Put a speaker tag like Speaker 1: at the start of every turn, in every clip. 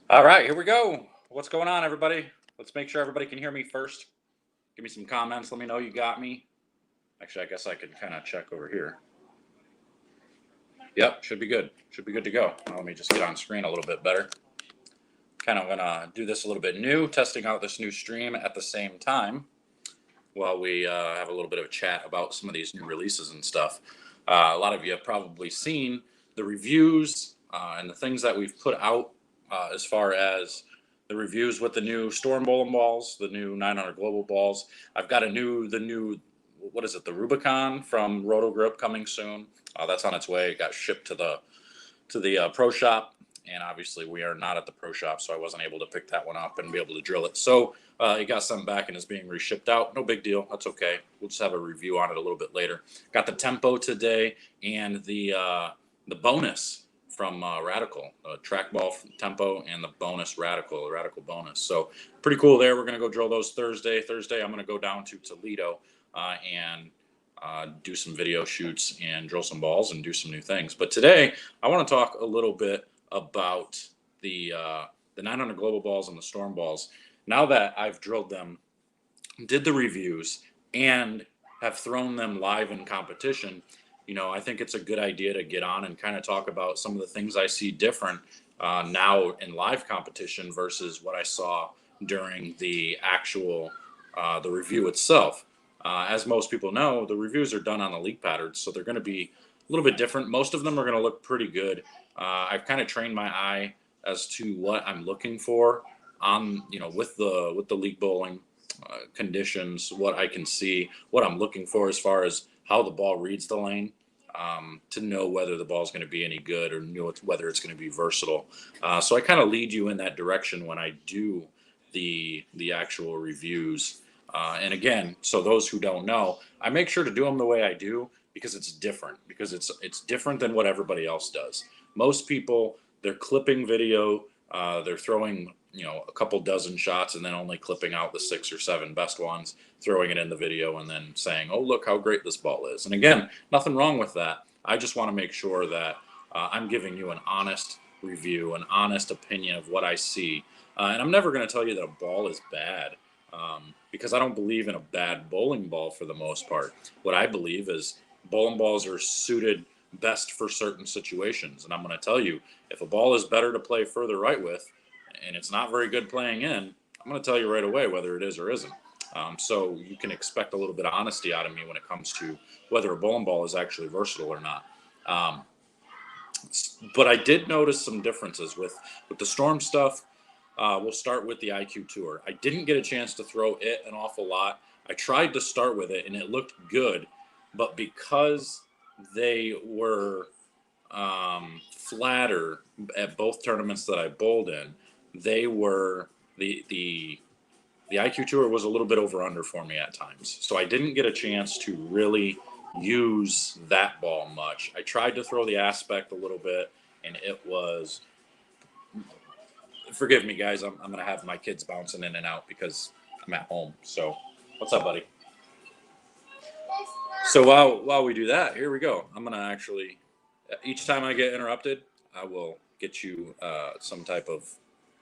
Speaker 1: All right, here we go. What's going on, everybody? Let's make sure everybody can hear me first. Give me some comments. Let me know you got me. Actually, I guess I could kind of check over here. Yep, should be good. Should be good to go. Now, let me just get on screen a little bit better. Kind of gonna do this a little bit new, testing out this new stream at the same time while we have a little bit of a chat about some of these new releases and stuff. A lot of you have probably seen the reviews and the things that we've put out as far as the reviews with the new Storm Bowling balls, the new 900 Global balls. I've got the new, what is it, the Rubicon from Roto Grip coming soon. That's on its way. It got shipped to the pro shop, and obviously we are not at the pro shop, so I wasn't able to pick that one up and be able to drill it. So it got sent back and is being reshipped out. No big deal. That's okay. We'll just have a review on it a little bit later. Got the Tempo today and the bonus from Radical, trackball from Tempo, and the bonus Radical bonus. So pretty cool there. We're going to go drill those Thursday. I'm going to go down to Toledo and do some video shoots and drill some balls and do some new things. But today I want to talk a little bit about the 900 Global balls and the Storm balls. Now that I've drilled them, did the reviews, and have thrown them live in competition, I think it's a good idea to get on and kind of talk about some of the things I see different now in live competition versus what I saw during the actual the review itself. As most people know, the reviews are done on the leak patterns, so they're going to be a little bit different. Most of them are going to look pretty good. I've kind of trained my eye as to what I'm looking for on, with the leak bowling conditions, what I can see, what I'm looking for as far as how the ball reads the lane, to know whether the ball is going to be any good or whether it's going to be versatile. So I kind of lead you in that direction when I do the actual reviews. And again, so those who don't know, I make sure to do them the way I do because it's different, because it's different than what everybody else does. Most people, they're clipping video, they're throwing, a couple dozen shots and then only clipping out the 6 or 7 best ones, throwing it in the video and then saying, oh, look how great this ball is. And again, nothing wrong with that. I just want to make sure that I'm giving you an honest review, an honest opinion of what I see. And I'm never going to tell you that a ball is bad. Because I don't believe in a bad bowling ball for the most part. What I believe is bowling balls are suited best for certain situations. And I'm going to tell you, if a ball is better to play further right with, and it's not very good playing in, I'm going to tell you right away whether it is or isn't. So you can expect a little bit of honesty out of me when it comes to whether a bowling ball is actually versatile or not. But I did notice some differences with the Storm stuff. We'll start with the IQ Tour. I didn't get a chance to throw it an awful lot. I tried to start with it, and it looked good. But because they were flatter at both tournaments that I bowled in, they were the IQ Tour was a little bit over under for me at times. So I didn't get a chance to really use that ball much. I tried to throw the Aspect a little bit, and it was... Forgive me, guys. I'm going to have my kids bouncing in and out because I'm at home. So what's up, buddy? So while we do that, here we go. I'm going to actually, each time I get interrupted, I will get you some type of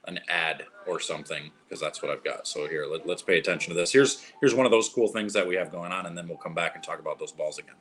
Speaker 1: an ad or something, because that's what I've got. So here, let's pay attention to this. Here's one of those cool things that we have going on, and then we'll come back and talk about those balls again.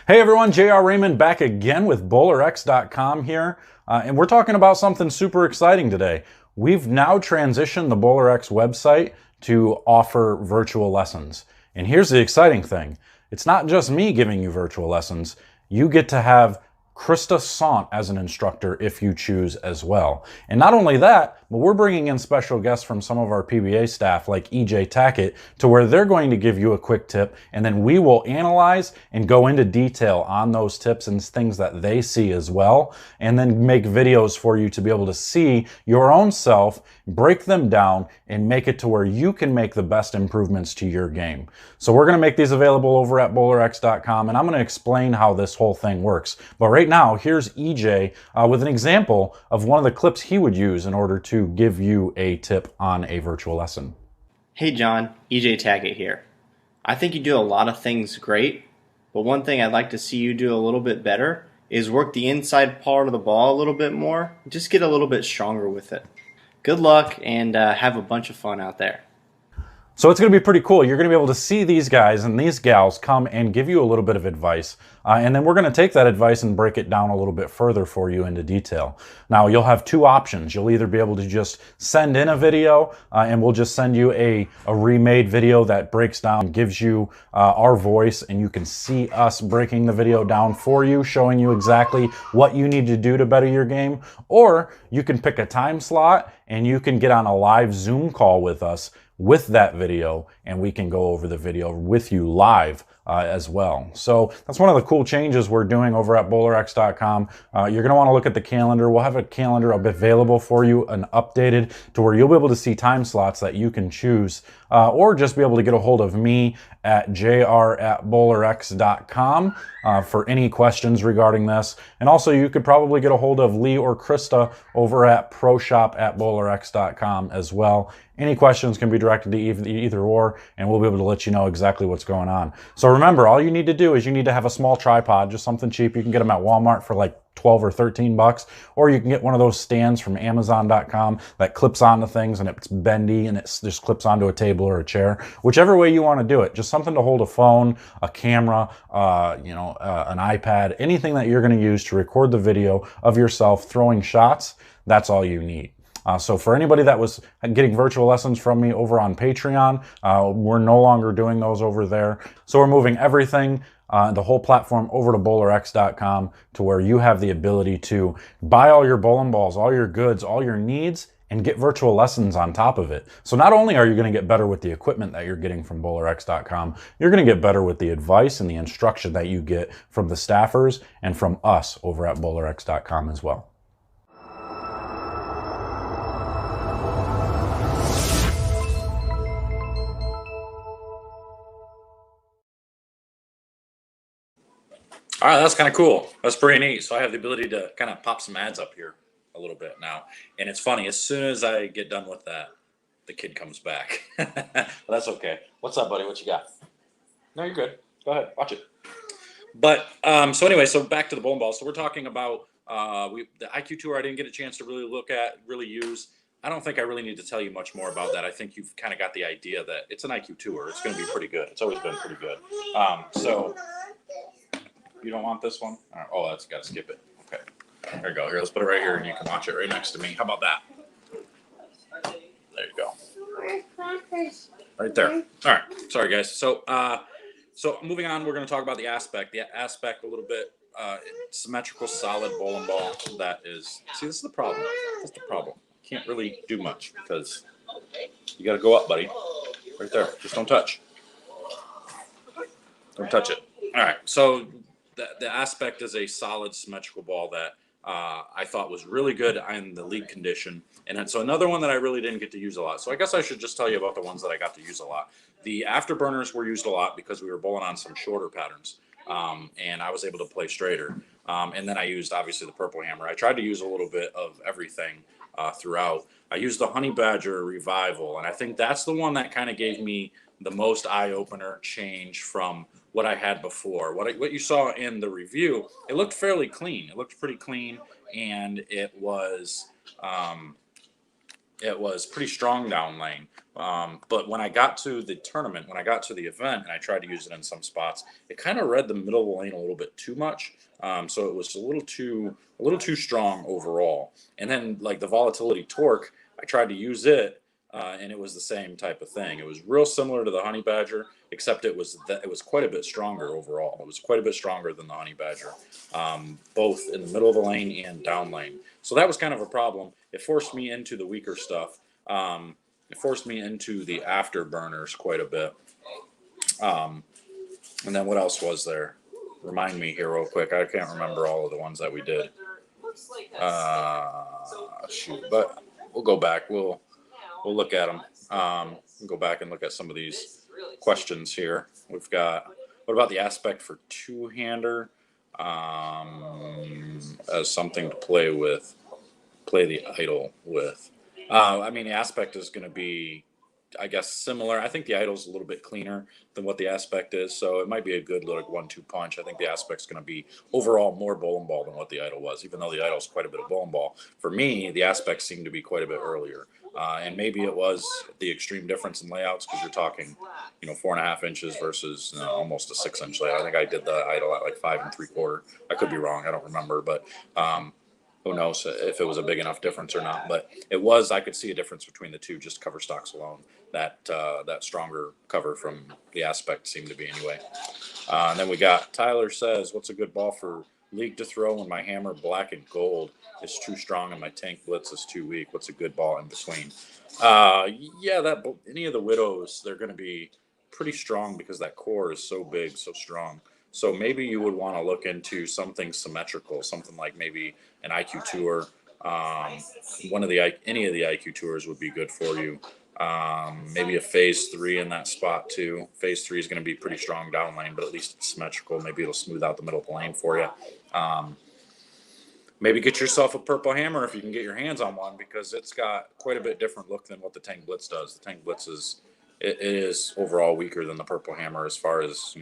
Speaker 2: Hey everyone, JR Raymond back again with BowlerX.com here, and we're talking about something super exciting today. We've now transitioned the BowlerX website to offer virtual lessons. And here's the exciting thing. It's not just me giving you virtual lessons. You get to have Krista Sant as an instructor if you choose as well. And not only that, but we're bringing in special guests from some of our PBA staff like EJ Tackett to where they're going to give you a quick tip, and then we will analyze and go into detail on those tips and things that they see as well, and then make videos for you to be able to see your own self, break them down, and make it to where you can make the best improvements to your game. So we're going to make these available over at BowlerX.com, and I'm going to explain how this whole thing works. But right now, here's EJ with an example of one of the clips he would use in order to give you a tip on a virtual lesson.
Speaker 3: Hey John, EJ Tackett here. I think you do a lot of things great, but one thing I'd like to see you do a little bit better is work the inside part of the ball a little bit more. Just get a little bit stronger with it. Good luck and have a bunch of fun out there.
Speaker 2: So it's going to be pretty cool. You're going to be able to see these guys and these gals come and give you a little bit of advice. And then we're going to take that advice and break it down a little bit further for you into detail. Now, you'll have two options. You'll either be able to just send in a video and we'll just send you a remade video that breaks down and gives you our voice, and you can see us breaking the video down for you, showing you exactly what you need to do to better your game. Or you can pick a time slot and you can get on a live Zoom call with us with that video, and we can go over the video with you live as well. So that's one of the cool changes we're doing over at BowlerX.com. You're going to want to look at the calendar. We'll have a calendar available for you and updated to where you'll be able to see time slots that you can choose, or just be able to get a hold of me at jr@BowlerX.com for any questions regarding this. And also you could probably get a hold of Lee or Krista over at ProShop@BowlerX.com as well. Any questions can be directed to either or, and we'll be able to let you know exactly what's going on. So remember, all you need to do is you need to have a small tripod, just something cheap. You can get them at Walmart for like 12 or 13 bucks, or you can get one of those stands from Amazon.com that clips onto things and it's bendy and it just clips onto a table or a chair. Whichever way you want to do it, just something to hold a phone, a camera, an iPad, anything that you're going to use to record the video of yourself throwing shots. That's all you need. So for anybody that was getting virtual lessons from me over on Patreon, we're no longer doing those over there. So we're moving everything, the whole platform, over to BowlerX.com, to where you have the ability to buy all your bowling balls, all your goods, all your needs, and get virtual lessons on top of it. So not only are you going to get better with the equipment that you're getting from BowlerX.com, you're going to get better with the advice and the instruction that you get from the staffers and from us over at BowlerX.com as well.
Speaker 1: All right, that's kind of cool. That's pretty neat. So I have the ability to kind of pop some ads up here a little bit now. And it's funny, as soon as I get done with that, the kid comes back. But that's okay. What's up, buddy? What you got? No, you're good. Go ahead, watch it. But so anyway, so back to the bowling ball. So we're talking about the IQ Tour. I didn't get a chance to really look at, really use. I don't think I really need to tell you much more about that. I think you've kind of got the idea that it's an IQ Tour. It's going to be pretty good. It's always been pretty good. So you don't want this one? All right. Oh, that's got to skip it. Okay. There you go. Here, let's put it right here, and you can watch it right next to me. How about that? There you go. Right there. All right. Sorry, guys. So moving on, we're going to talk about the aspect. The aspect a little bit. Symmetrical, solid bowling ball. That is. See, this is the problem. That's the problem. Can't really do much because you got to go up, buddy. Right there. Just don't touch. Don't touch it. All right. So the aspect is a solid, symmetrical ball that I thought was really good in the league condition. And then, so another one that I really didn't get to use a lot. So I guess I should just tell you about the ones that I got to use a lot. The afterburners were used a lot because we were bowling on some shorter patterns. And I was able to play straighter. And then I used, obviously, the purple hammer. I tried to use a little bit of everything throughout. I used the Honey Badger Revival, and I think that's the one that kind of gave me the most eye-opener change from what I had before. What you saw in the review, it looked fairly clean. It looked pretty clean, and it was pretty strong down lane. But when I got to the tournament, when I got to the event, and I tried to use it in some spots, it kind of read the middle of the lane a little bit too much. So it was a little too strong overall. And then like the volatility torque, I tried to use it, and it was the same type of thing. It was real similar to the Honey Badger, except it was quite a bit stronger overall. It was quite a bit stronger than the Honey Badger, both in the middle of the lane and down lane. So that was kind of a problem. It forced me into the weaker stuff. It forced me into the afterburners quite a bit. And then what else was there? Remind me here real quick. I can't remember all of the ones that we did. Shoot, but we'll go back. We'll look at them. We'll go back and look at some of these questions here. We've got, what about the aspect for two-hander as something to play with, play the idle with? I mean, the aspect is going to be I guess, similar. I think the idle's a little bit cleaner than what the aspect is, so it might be a good little 1-2 punch. I think the aspect's going to be overall more bowling ball than what the idle was, even though the idle's quite a bit of bowling ball. For me, the aspects seem to be quite a bit earlier. And maybe it was the extreme difference in layouts, because you're talking, 4.5 inches versus almost a 6-inch layout. I think I did the idle at like 5 3/4. I could be wrong. I don't remember, but who knows if it was a big enough difference or not. But it was. I could see a difference between the two, just cover stocks alone. That stronger cover from the aspect seemed to be anyway. And then we got Tyler says, "What's a good ball for league to throw when my hammer black and gold is too strong and my tank blitz is too weak? What's a good ball in between?" Yeah, that any of the widows, they're going to be pretty strong because that core is so big, so strong. So maybe you would want to look into something symmetrical, something like maybe an IQ tour. Any of the IQ tours would be good for you. Maybe a phase 3 in that spot too. Phase 3 is going to be pretty strong down lane, but at least it's symmetrical. Maybe it'll smooth out the middle of the lane for you. Maybe get yourself a purple hammer if you can get your hands on one, because it's got quite a bit different look than what the Tank Blitz does. The Tank Blitz it is overall weaker than the purple hammer as far as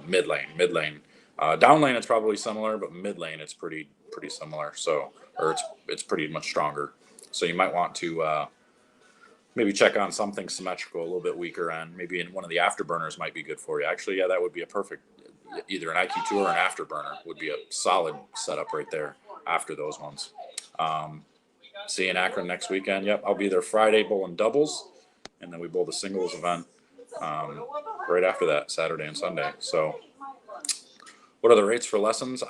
Speaker 1: mid lane. Down lane it's probably similar, but mid lane it's pretty similar. So, or it's pretty much stronger. So you might want to maybe check on something symmetrical, a little bit weaker end. Maybe in one of the afterburners might be good for you. Actually, yeah, that would be a perfect. Either an IQ2 or an afterburner would be a solid setup right there after those ones. See you in Akron next weekend. Yep, I'll be there Friday bowling doubles, and then we bowl the singles event right after that, Saturday and Sunday. So, what are the rates for lessons?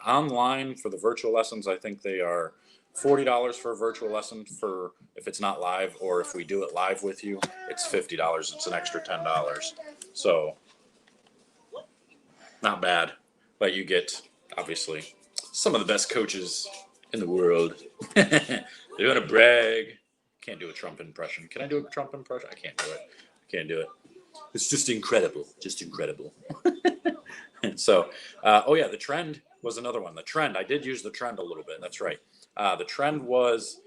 Speaker 1: Online for the virtual lessons, I think they are $40 for a virtual lesson for if it's not live, or if we do it live with you, it's $50. It's an extra $10. So not bad, but you get obviously some of the best coaches in the world. They're gonna brag. Can't do a Trump impression. Can I do a Trump impression? I can't do it. Can't do it. It's just incredible. Just incredible. So, oh yeah, the trend was another one. The trend, I did use the trend a little bit. That's right. The trend was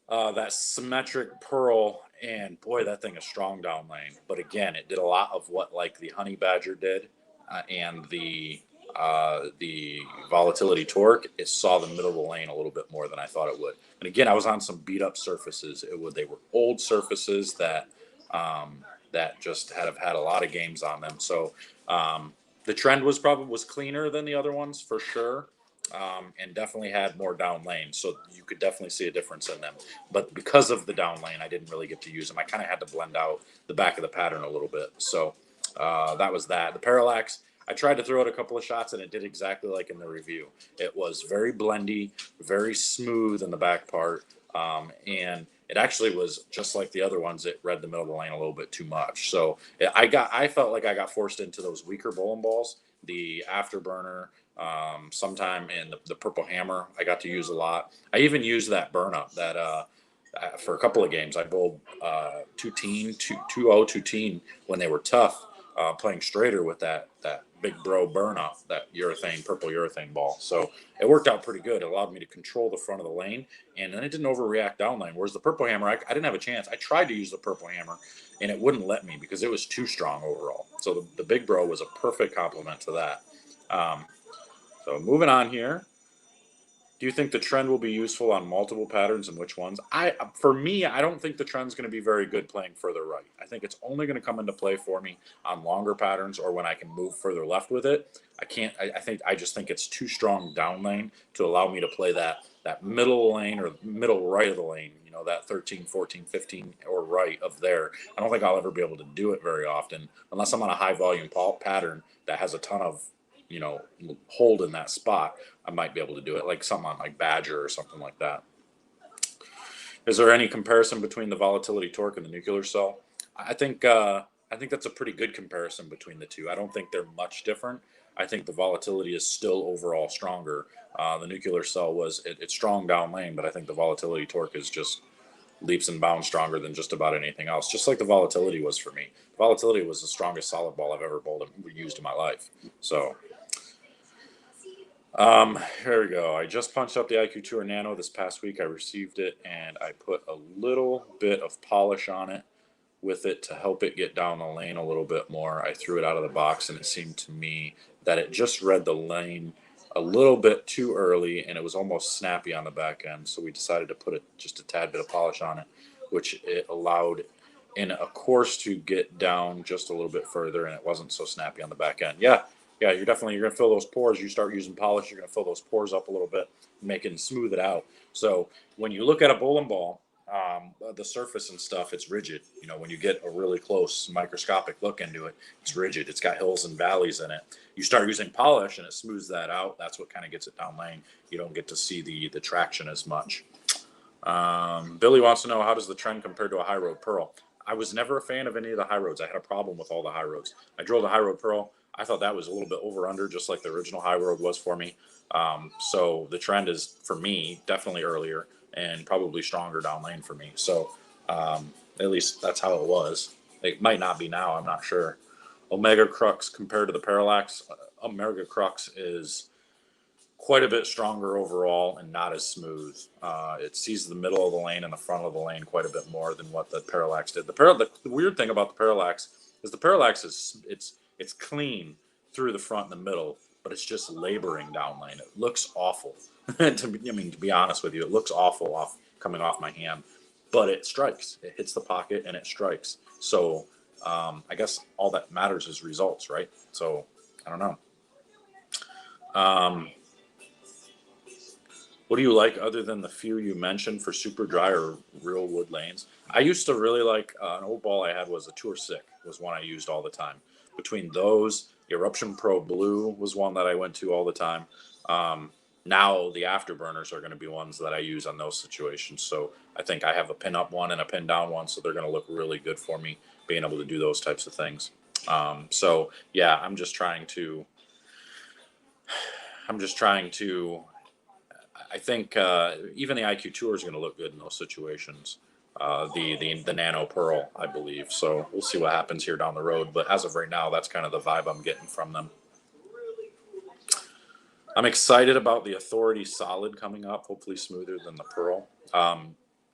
Speaker 1: that symmetric pearl, and boy, that thing is strong down lane. But again, it did a lot of what like the honey badger did, and the volatility torque. It saw the middle of the lane a little bit more than I thought it would. And again, I was on some beat up surfaces. They were old surfaces that that just have had a lot of games on them. So the trend was cleaner than the other ones for sure. And definitely had more down lane, so you could definitely see a difference in them. But because of the down lane, I didn't really get to use them. I kind of had to blend out the back of the pattern a little bit. So that was that. The parallax, I tried to throw it a couple of shots, and it did exactly like in the review. It was very blendy, very smooth in the back part, and it actually was just like the other ones. It read the middle of the lane a little bit too much. So I felt like I got forced into those weaker bowling balls. The afterburner, sometime in the purple hammer, I got to use a lot. I even used that burn up that for a couple of games. I bowled 2-0 when they were tough, playing straighter with that big bro burn up, that purple urethane ball. So it worked out pretty good. It allowed me to control the front of the lane, and then it didn't overreact down lane. Whereas the purple hammer, I didn't have a chance. I tried to use the purple hammer, and it wouldn't let me because it was too strong overall. So the big bro was a perfect complement to that. So moving on here. Do you think the trend will be useful on multiple patterns, and which ones? For me, I don't think the trend's going to be very good playing further right. I think it's only going to come into play for me on longer patterns or when I can move further left with it. I just think it's too strong down lane to allow me to play that middle lane or middle right of the lane, that 13, 14, 15 or right of there. I don't think I'll ever be able to do it very often unless I'm on a high volume pattern that has a ton of hold in that spot. I might be able to do it, like something on like Badger or something like that. Is there any comparison between the volatility torque and the nuclear cell? I think that's a pretty good comparison between the two. I don't think they're much different. I think the volatility is still overall stronger. The nuclear cell it's strong down lane, but I think the volatility torque is just leaps and bounds stronger than just about anything else. Just like the volatility was for me. Volatility was the strongest solid ball I've ever bowled and used in my life. So Here we go. I just punched up the IQ Tour Nano this past week. I received it and I put a little bit of polish on it with it to help it get down the lane a little bit more. I threw it out of the box and it seemed to me that it just read the lane a little bit too early and it was almost snappy on the back end. So we decided to put just a tad bit of polish on it, which it allowed in a course to get down just a little bit further and it wasn't so snappy on the back end. Yeah, you're gonna fill those pores. You start using polish, you're gonna fill those pores up a little bit, make it smooth it out. So when you look at a bowling ball, the surface and stuff, it's rigid. You know, when you get a really close microscopic look into it, it's rigid. It's got hills and valleys in it. You start using polish and it smooths that out. That's what kind of gets it down lane. You don't get to see the traction as much. Billy wants to know, how does the trend compare to a high road pearl? I was never a fan of any of the high roads. I had a problem with all the high roads. I drove the high road pearl. I thought that was a little bit over under, just like the original high road was for me. So the trend is for me definitely earlier and probably stronger down lane for me. So at least that's how it was. It might not be now. I'm not sure. Omega Crux compared to the Parallax. Omega Crux is quite a bit stronger overall and not as smooth. It sees the middle of the lane and the front of the lane quite a bit more than what the Parallax did. The weird thing about the Parallax is the Parallax is it's clean through the front and the middle, but it's just laboring down lane. It looks awful. To be honest with you, it looks awful coming off my hand, but it strikes. It hits the pocket and it strikes. So I guess all that matters is results, right? So I don't know. What do you like other than the few you mentioned for super dry or real wood lanes? I used to really like an old ball I had was a Tour Sick, was one I used all the time. Between those, Eruption Pro Blue was one that I went to all the time. Now the afterburners are going to be ones that I use on those situations. So I think I have a pin up one and a pin down one, so they're going to look really good for me being able to do those types of things. So yeah, I'm just trying to. I think even the IQ Tour is going to look good in those situations. The Nano Pearl, I believe. So we'll see what happens here down the road. But as of right now, that's kind of the vibe I'm getting from them. I'm excited about the Authority Solid coming up. Hopefully smoother than the Pearl.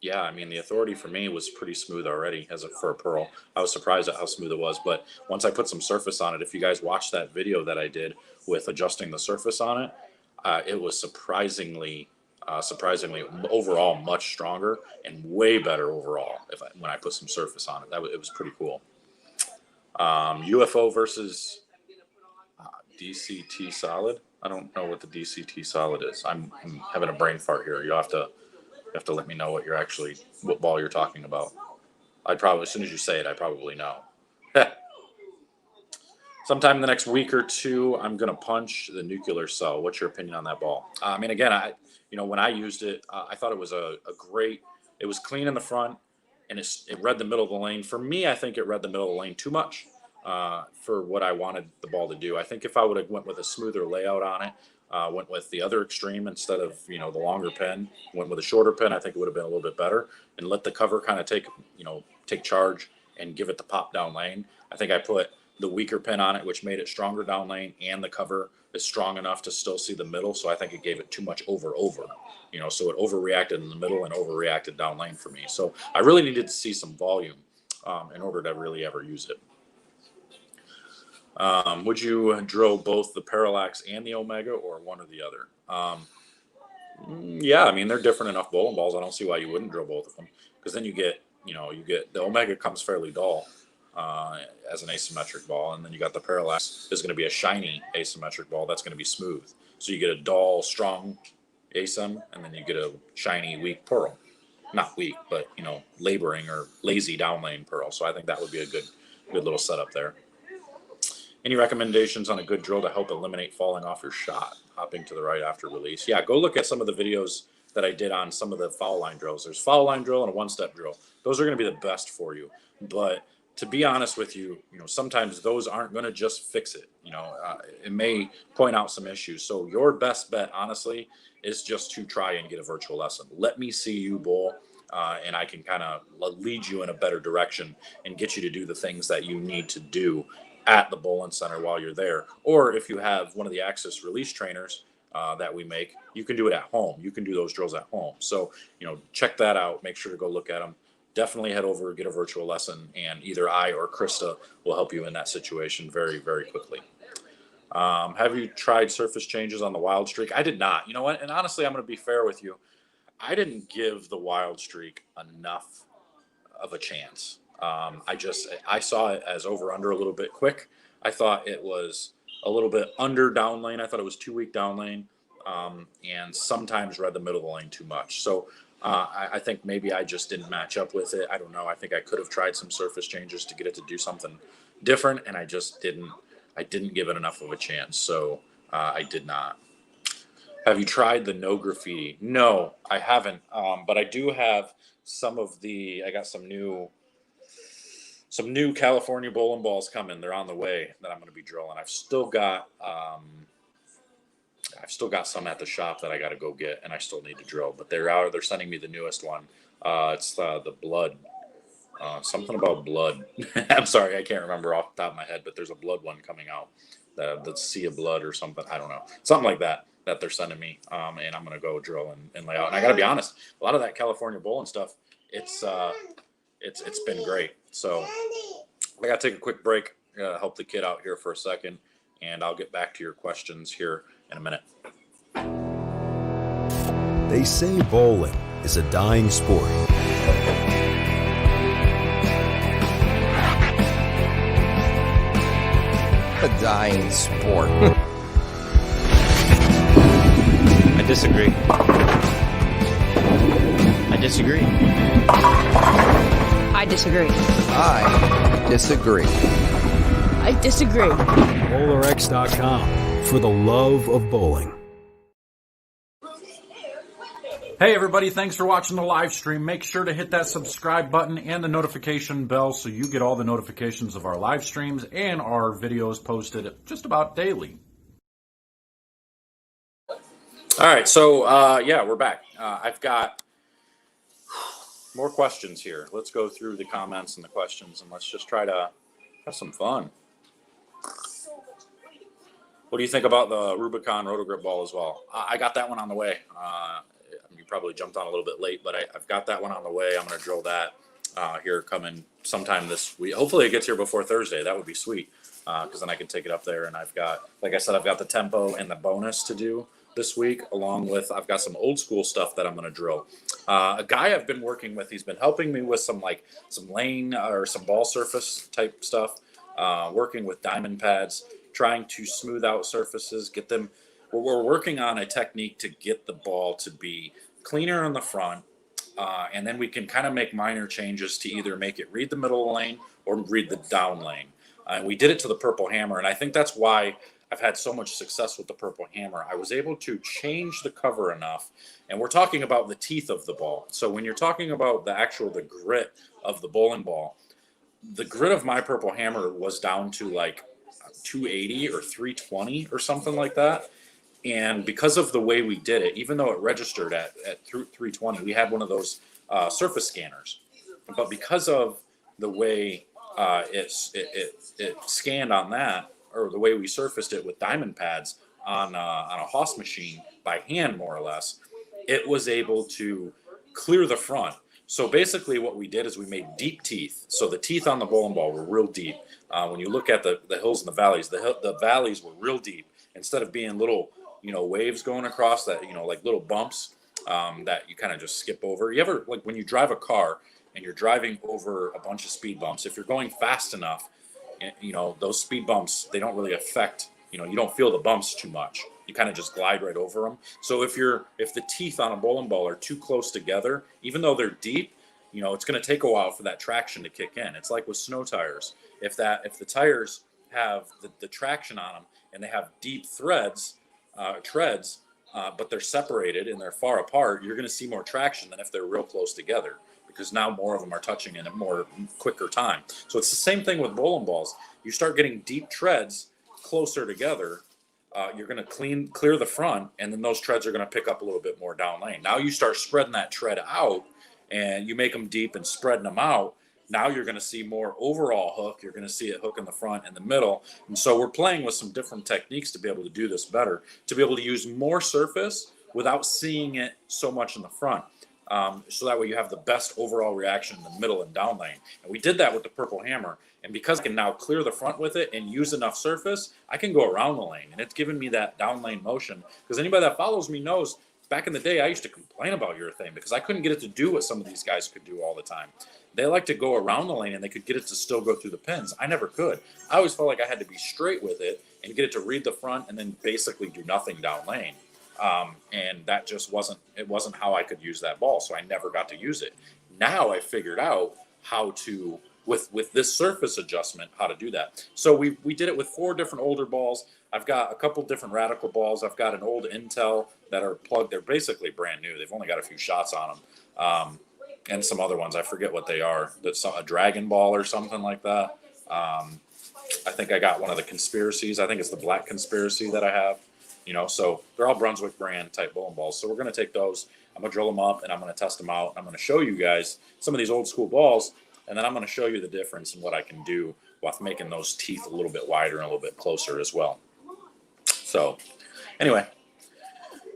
Speaker 1: Yeah, I mean the Authority for me was pretty smooth already for a Pearl. I was surprised at how smooth it was. But once I put some surface on it, if you guys watched that video that I did with adjusting the surface on it, it was surprisingly overall much stronger and way better overall when I put some surface on it. It was pretty cool. UFO versus DCT Solid. I don't know what the DCT Solid is. I'm having a brain fart here. You have to let me know what ball you're talking about. I'd probably, as soon as you say it, I probably know. Sometime in the next week or two, I'm gonna punch the Nuclear Cell. What's your opinion on that ball? I mean, again, when I used it, I thought it was a great. It was clean in the front, and it read the middle of the lane. For me, I think it read the middle of the lane too much for what I wanted the ball to do. I think if I would have went with a smoother layout on it, went with the other extreme instead of the longer pin, went with a shorter pin, I think it would have been a little bit better, and let the cover kind of take charge and give it the pop down lane. I think I put the weaker pin on it, which made it stronger down lane, and the cover is strong enough to still see the middle. So I think it gave it too much over. So it overreacted in the middle and overreacted down lane for me. So I really needed to see some volume in order to really ever use it. Would you drill both the Parallax and the Omega, or one or the other? Yeah, I mean they're different enough bowling balls. I don't see why you wouldn't drill both of them, because then you get the Omega comes fairly dull as an asymmetric ball, and then you got the Parallax is going to be a shiny asymmetric ball that's going to be smooth. So you get a dull, strong asym, and then you get a shiny, weak pearl. Not weak, but laboring or lazy down lane pearl. So I think that would be a good little setup there. Any recommendations on a good drill to help eliminate falling off your shot, hopping to the right after release? Yeah, go look at some of the videos that I did on some of the foul line drills. There's foul line drill and a one-step drill. Those are going to be the best for you. But to be honest with you, sometimes those aren't going to just fix it. It may point out some issues. So your best bet, honestly, is just to try and get a virtual lesson. Let me see you bowl, and I can kind of lead you in a better direction and get you to do the things that you need to do at the bowling center while you're there. Or if you have one of the Axis release trainers, that we make. You can do it at home. You can do those drills at home. So, check that out. Make sure to go look at them. Definitely head over, get a virtual lesson, and either I or Krista will help you in that situation very, very quickly. Have you tried surface changes on the Wild Streak? I did not. You know what? And honestly, I'm going to be fair with you. I didn't give the Wild Streak enough of a chance. I saw it as over under a little bit quick. I thought it was a little bit under down lane. I thought it was too weak down lane, and sometimes read the middle of the lane too much. So I think maybe I just didn't match up with it. I don't know. I think I could have tried some surface changes to get it to do something different, and I just didn't. I didn't give it enough of a chance, so I did not. Have you tried the no graffiti? No, I haven't. But I do have some of the. I got some new California bowling balls coming. They're on the way that I'm going to be drilling. I've still got some at the shop that I got to go get, and I still need to drill. But they're out. They're sending me the newest one. It's the blood. Something about blood. I'm sorry, I can't remember off the top of my head, but there's a blood one coming out. The Sea of Blood or something. I don't know. Something like that they're sending me. And I'm going to go drill and lay out. And I got to be honest, a lot of that California bowling stuff, it's been great. So I got to take a quick break, help the kid out here for a second, and I'll get back to your questions here in a minute.
Speaker 4: They say bowling is a dying sport.
Speaker 5: A dying sport.
Speaker 3: I disagree. I disagree.
Speaker 6: I disagree.
Speaker 5: I disagree.
Speaker 6: I disagree.
Speaker 4: BowlerX.com for the love of bowling.
Speaker 2: Hey everybody, thanks for watching the live stream. Make sure to hit that subscribe button and the notification bell so you get all the notifications of our live streams and our videos posted just about daily.
Speaker 1: All right, so yeah, we're back. I've got more questions here. Let's go through the comments and the questions, and let's just try to have some fun. What do you think about the Rubicon Rotogrip ball as well? I got that one on the way. You probably jumped on a little bit late, but I've got that one on the way. I'm going to drill that here coming sometime this week. Hopefully it gets here before Thursday. That would be sweet, because then I can take it up there. And I've got, like I said, I've got the tempo and the bonus to do this week, along with I've got some old school stuff that I'm going to drill. A guy I've been working with, he's been helping me with some lane or some ball surface type stuff, working with diamond pads, trying to smooth out surfaces, get them. We're working on a technique to get the ball to be cleaner on the front, and then we can kind of make minor changes to either make it read the middle lane or read the down lane. And we did it to the Purple Hammer, and I think that's why I've had so much success with the Purple Hammer. I was able to change the cover enough, and we're talking about the teeth of the ball. So when you're talking about the grit of the bowling ball, the grit of my Purple Hammer was down to like 280 or 320 or something like that. And because of the way we did it, even though it registered at 320, we had one of those surface scanners. But because of the way it scanned on that, or the way we surfaced it with diamond pads on a Haas machine by hand, more or less, it was able to clear the front. So basically what we did is we made deep teeth. So the teeth on the bowling ball were real deep. When you look at the hills and the valleys, the valleys were real deep. Instead of being little waves going across that, like little bumps that you kind of just skip over. You ever, like when you drive a car and you're driving over a bunch of speed bumps, if you're going fast enough, those speed bumps, they don't really affect, you don't feel the bumps too much. You kind of just glide right over them. So if the teeth on a bowling ball are too close together, even though they're deep, it's going to take a while for that traction to kick in. It's like with snow tires. If the tires have the traction on them and they have deep treads, but they're separated and they're far apart, you're going to see more traction than if they're real close together, because now more of them are touching in a more quicker time. So it's the same thing with bowling balls. You start getting deep treads closer together, you're going to clear the front, and then those treads are going to pick up a little bit more down lane. Now you start spreading that tread out, and you make them deep and spreading them out. Now you're going to see more overall hook. You're going to see it hook in the front and the middle. And so we're playing with some different techniques to be able to do this better, to be able to use more surface without seeing it so much in the front. So that way you have the best overall reaction in the middle and down lane. And we did that with the purple hammer. And because I can now clear the front with it and use enough surface, I can go around the lane. And it's given me that down lane motion. Because anybody that follows me knows back in the day, I used to complain about urethane because I couldn't get it to do what some of these guys could do all the time. They like to go around the lane and they could get it to still go through the pins. I never could. I always felt like I had to be straight with it and get it to read the front and then basically do nothing down lane. And that just wasn't how I could use that ball. So I never got to use it. Now I figured out how to, with this surface adjustment, how to do that. So we did it with 4 different older balls. I've got a couple different radical balls. I've got an old Intel that are plugged. They're basically brand new. They've only got a few shots on them. And some other ones. I forget what they are. That's a Dragon Ball or something like that. I think I got one of the Conspiracies. I think it's the Black Conspiracy that I have. So they're all Brunswick brand type bowling balls. So we're going to take those. I'm going to drill them up and I'm going to test them out. I'm going to show you guys some of these old school balls. And then I'm going to show you the difference in what I can do with making those teeth a little bit wider and a little bit closer as well. So anyway,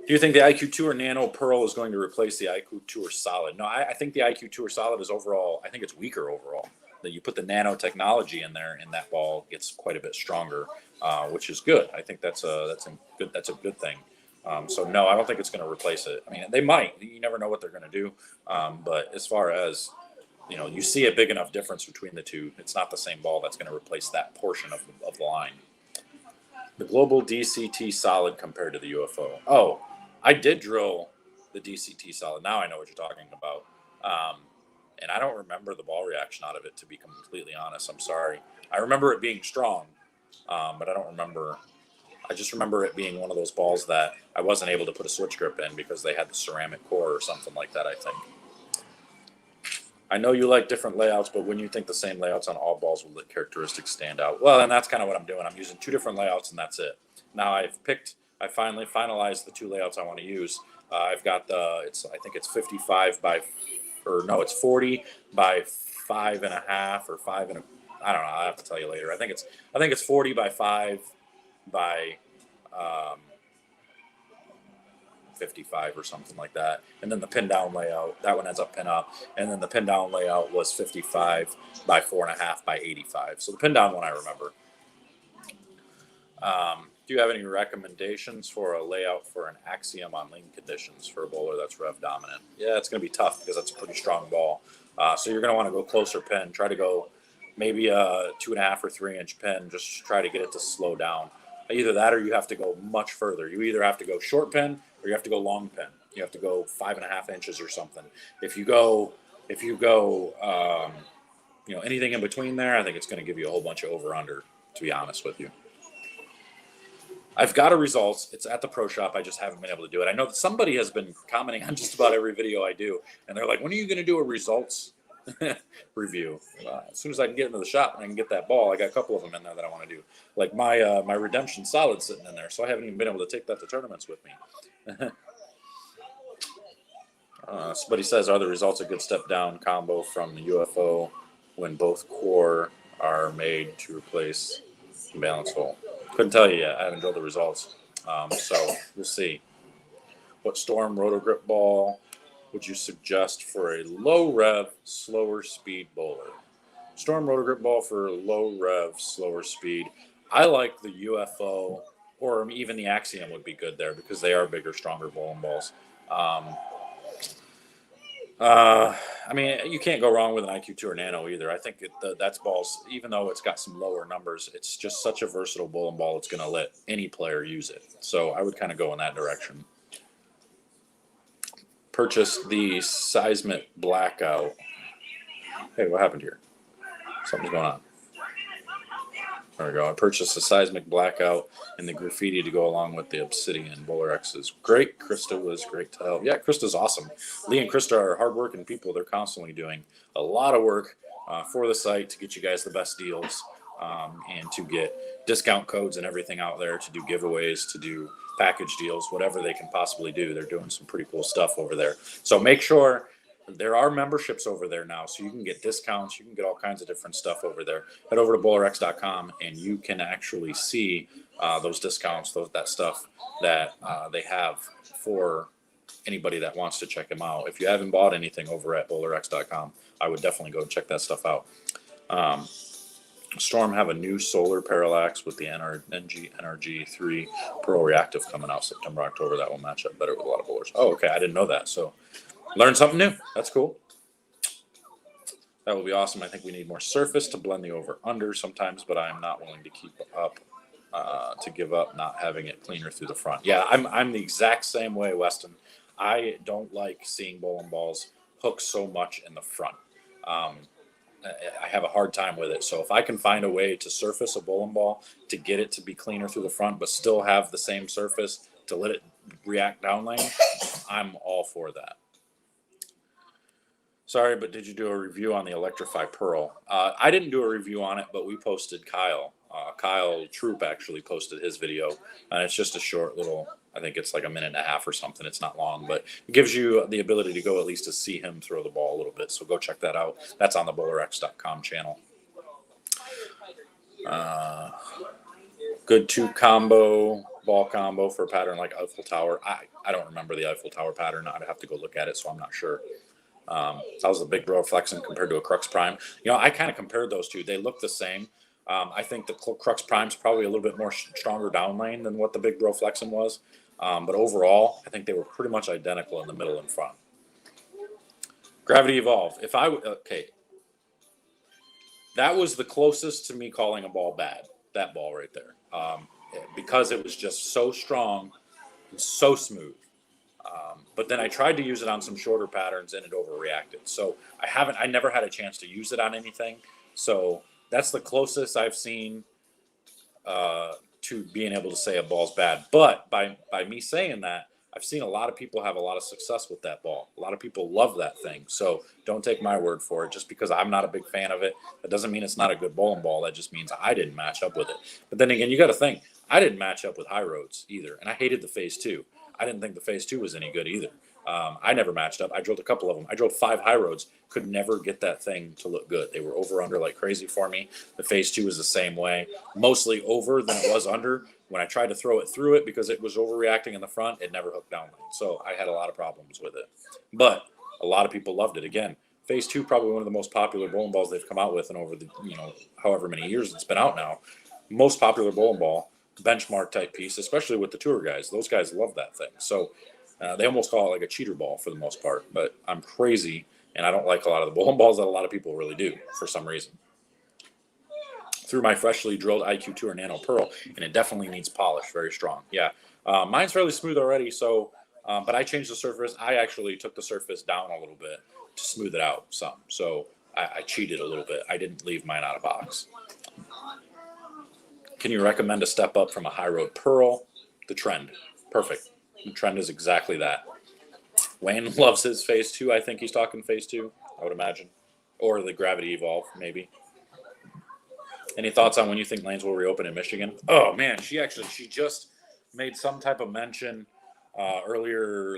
Speaker 1: do you think the IQ Tour Nano Pearl is going to replace the IQ Tour Solid? No, I think the IQ Tour Solid is overall, I think it's weaker overall. That you put the nano technology in there and that ball gets quite a bit stronger, which is good. I think that's a good thing. So no, I don't think it's going to replace it. I mean, they might. You never know what they're going to do. But as far as you see a big enough difference between the two. It's not the same ball that's going to replace that portion of the line. The Global DCT Solid compared to the UFO. Oh, I did drill the DCT Solid. Now I know what you're talking about. And I don't remember the ball reaction out of it, to be completely honest. I'm sorry. I remember it being strong, but I don't remember. I just remember it being one of those balls that I wasn't able to put a switch grip in because they had the ceramic core or something like that, I think. I know you like different layouts, but when you think the same layouts on all balls, will the characteristics stand out? Well, and that's kind of what I'm doing. I'm using 2 different layouts, and that's it. Now I finally finalized the 2 layouts I want to use. I've got I think it's 55 by, or no, it's 40 by 5.5 or 5 and a, I don't know. I'll have to tell you later. I think it's 40 by 5 by 55 or something like that. And then the pin down layout, that one ends up pin up. And then the pin down layout was 55 by 4.5 by 85. So the pin down one I remember. Do you have any recommendations for a layout for an Axiom on lean conditions for a bowler that's rev dominant? Yeah, it's going to be tough because that's a pretty strong ball. So you're going to want to go closer pin. Try to go maybe a 2.5 or 3 inch pin. Just try to get it to slow down. Either that or you have to go much further. You either have to go short pin or you have to go long pin. You have to go 5.5 inches or something. If you go anything in between there, I think it's going to give you a whole bunch of over under, to be honest with you. I've got a results. It's at the pro shop. I just haven't been able to do it. I know that somebody has been commenting on just about every video I do, and they're like, when are you going to do a results review? As soon as I can get into the shop and I can get that ball, I got a couple of them in there that I want to do. Like my Redemption Solid sitting in there, so I haven't even been able to take that to tournaments with me. Somebody says, are the results a good step down combo from the UFO when both core are made to replace the balance hole? Couldn't tell you yet. I haven't drilled the results. So we'll see. What Storm roto grip ball would you suggest for a low rev, slower speed bowler? Storm roto grip ball for low rev, slower speed. I like the UFO, or even the Axiom would be good there because they are bigger, stronger bowling balls. I mean, you can't go wrong with an IQ Tour Nano either. I think that's balls, even though it's got some lower numbers, it's just such a versatile bowling ball. It's going to let any player use it. So I would kind of go in that direction. Purchased the Seismic Blackout. Hey, what happened here? Something's going on. There we go. I purchased the Seismic Blackout and the graffiti to go along with the Obsidian. BowlerX is great. Krista was great to help. Yeah, Krista's awesome. Lee and Krista are hardworking people. They're constantly doing a lot of work for the site to get you guys the best deals and to get discount codes and everything out there, to do giveaways, to do package deals, whatever they can possibly do. They're doing some pretty cool stuff over there. So make sure there are memberships over there now, so you can get discounts. You can get all kinds of different stuff over there. Head over to BowlerX.com, and you can actually see those discounts, that stuff that they have for anybody that wants to check them out. If you haven't bought anything over at BowlerX.com, I would definitely go check that stuff out. Storm have a new solar parallax with the NRG3 Pro Reactive coming out September, October. That will match up better with a lot of bowlers. Oh, okay. I didn't know that. So learn something new. That's cool. That will be awesome. I think we need more surface to blend the over-under sometimes, but I'm not willing to give up not having it cleaner through the front. Yeah, I'm the exact same way, Weston. I don't like seeing bowling balls hook so much in the front. I have a hard time with it. So if I can find a way to surface a bowling ball to get it to be cleaner through the front, but still have the same surface to let it react down lane, I'm all for that. Sorry, but did you do a review on the Electrify Pearl? I didn't do a review on it, but we posted Kyle. Kyle Troop actually posted his video, and it's just a short little, I think it's like a minute and a half or something. It's not long, but it gives you the ability to go at least to see him throw the ball a little bit. So go check that out. That's on the BowlerX.com channel. Good ball combo for a pattern like Eiffel Tower. I don't remember the Eiffel Tower pattern. I'd have to go look at it, so I'm not sure. That was the Big Bro Flexin compared to a Crux Prime. I kind of compared those two. They look the same. I think the Crux Prime's probably a little bit more stronger down lane than what the Big Bro Flexin was. But overall, I think they were pretty much identical in the middle and front. Gravity Evolve. Okay. That was the closest to me calling a ball bad. That ball right there. Because it was just so strong and so smooth. But then I tried to use it on some shorter patterns and it overreacted. So I never had a chance to use it on anything. So that's the closest I've seen to being able to say a ball's bad. But by me saying that, I've seen a lot of people have a lot of success with that ball. A lot of people love that thing. So don't take my word for it. Just because I'm not a big fan of it, that doesn't mean it's not a good bowling ball. That just means I didn't match up with it. But then again, you got to think, I didn't match up with high roads either. And I hated the Phase 2. I didn't think the Phase 2 was any good either. I never matched up. I drilled a couple of them. I drilled 5 high roads. Could never get that thing to look good. They were over under like crazy for me. The Phase 2 was the same way. Mostly over than it was under. When I tried to throw it through it because it was overreacting in the front, it never hooked down lane. So I had a lot of problems with it. But a lot of people loved it. Again, Phase 2 probably one of the most popular bowling balls they've come out with, and over the however many years it's been out now, most popular bowling ball, benchmark type piece, especially with the tour guys. Those guys love that thing. So they almost call it like a cheater ball for the most part. But I'm crazy, and I don't like a lot of the bowling balls that a lot of people really do for some reason. Through my freshly drilled IQ Tour Nano Pearl, and it definitely needs polish, very strong. Yeah, mine's fairly smooth already, so, but I changed the surface. I actually took the surface down a little bit to smooth it out some, so I cheated a little bit. I didn't leave mine out of box. Can you recommend a step up from a high road Pearl? The Trend, perfect. The Trend is exactly that. Wayne loves his Phase 2. I think he's talking Phase 2, I would imagine, or the Gravity Evolve, maybe. Any thoughts on when you think lanes will reopen in Michigan? Oh man, she just made some type of mention earlier